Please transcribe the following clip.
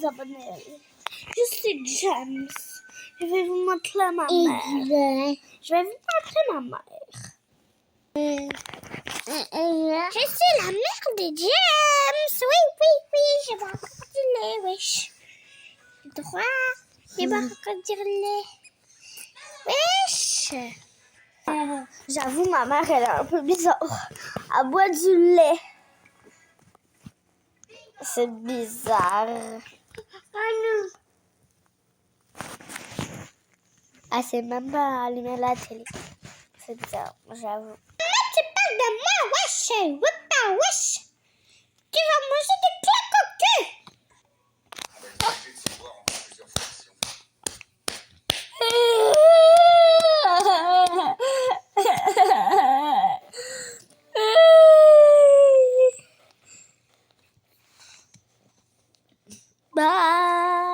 Abonnés. Je suis James. Je vais vous montrer ma mère. Je vais vous montrer ma mère. Je suis la mère de James. Oui, je vais encore du lait, wesh. Droit, je vais encore du lait. Wesh. J'avoue, ma mère, elle est un peu bizarre. Elle boit du lait. C'est bizarre. Elle sait même pas allumer la télé. C'est bizarre, j'avoue. Tu parles de moi, wesh! Wesh! Tu vas manger des claques au cul! Bye!